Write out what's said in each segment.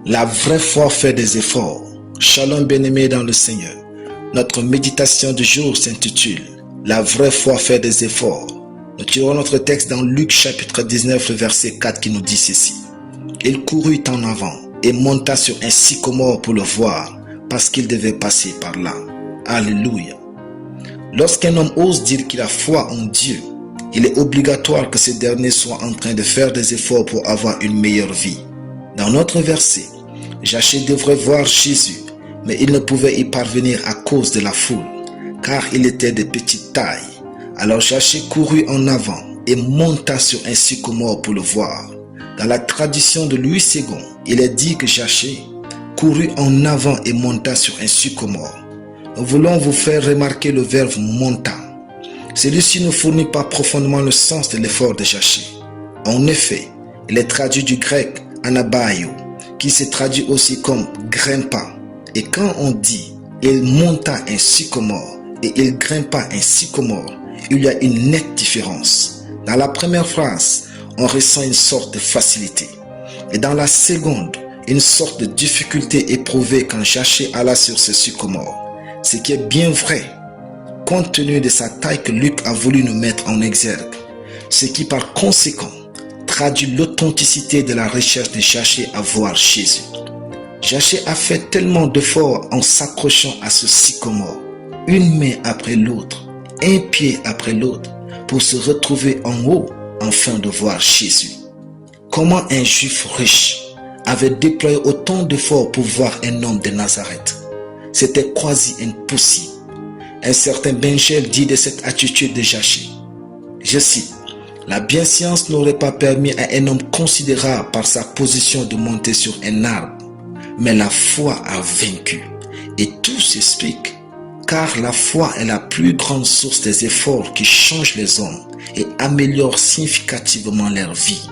La vraie foi fait des efforts. Shalom bien-aimés dans le Seigneur. Notre méditation du jour s'intitule « La vraie foi fait des efforts ». Nous tirons notre texte dans Luc chapitre 19, le verset 4 qui nous dit ceci. « Il courut en avant et monta sur un sycomore pour le voir, parce qu'il devait passer par là. » Alléluia. Lorsqu'un homme ose dire qu'il a foi en Dieu, il est obligatoire que ce dernier soit en train de faire des efforts pour avoir une meilleure vie. Dans notre verset, Zachée devrait voir Jésus, mais il ne pouvait y parvenir à cause de la foule, car il était de petite taille. Alors Zachée courut en avant et monta sur un sycomore pour le voir. Dans la tradition de Louis II, il est dit que Zachée courut en avant et monta sur un sycomore. Nous voulons vous faire remarquer le verbe « monta ». Celui-ci ne fournit pas profondément le sens de l'effort de Zachée. En effet, il est traduit du grec « anabaio », qui se traduit aussi comme « grimpa ». Et quand on dit « il monta un sycomore » et « il grimpa un sycomore », il y a une nette différence. Dans la première phrase, on ressent une sorte de facilité. Et dans la seconde, une sorte de difficulté éprouvée quand Zachée alla sur ce sycomore. Ce qui est bien vrai, compte tenu de sa taille que Luc a voulu nous mettre en exergue. Ce qui par conséquent traduit l'authenticité de la recherche de Zachée à voir Jésus. Zachée a fait tellement d'efforts en s'accrochant à ce sycomore, une main après l'autre, un pied après l'autre, pour se retrouver en haut afin de voir Jésus. Comment un juif riche avait déployé autant d'efforts pour voir un homme de Nazareth? C'était quasi impossible. Un certain Benchel dit de cette attitude de Zachée, je cite, « La bienséance n'aurait pas permis à un homme considérable par sa position de monter sur un arbre, mais la foi a vaincu. Et tout s'explique, car la foi est la plus grande source des efforts qui changent les hommes et améliorent significativement leur vie.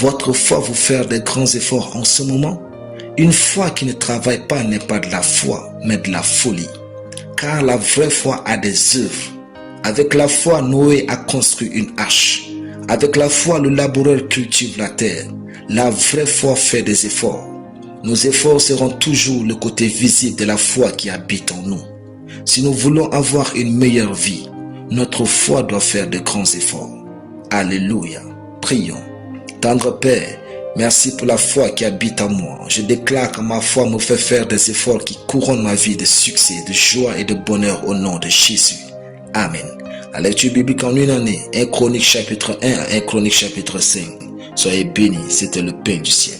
Votre foi vous fait des grands efforts en ce moment? Une foi qui ne travaille pas n'est pas de la foi, mais de la folie. Car la vraie foi a des œuvres. Avec la foi, Noé a construit une arche. Avec la foi, le laboureur cultive la terre. La vraie foi fait des efforts. Nos efforts seront toujours le côté visible de la foi qui habite en nous. Si nous voulons avoir une meilleure vie, notre foi doit faire de grands efforts. Alléluia. Prions. Tendre Père, merci pour la foi qui habite en moi. Je déclare que ma foi me fait faire des efforts qui couronnent ma vie de succès, de joie et de bonheur au nom de Jésus. Amen. La lecture biblique en une année, 1 Chronique chapitre 1 à 1 Chronique chapitre 5. Soyez bénis, c'était le pain du ciel.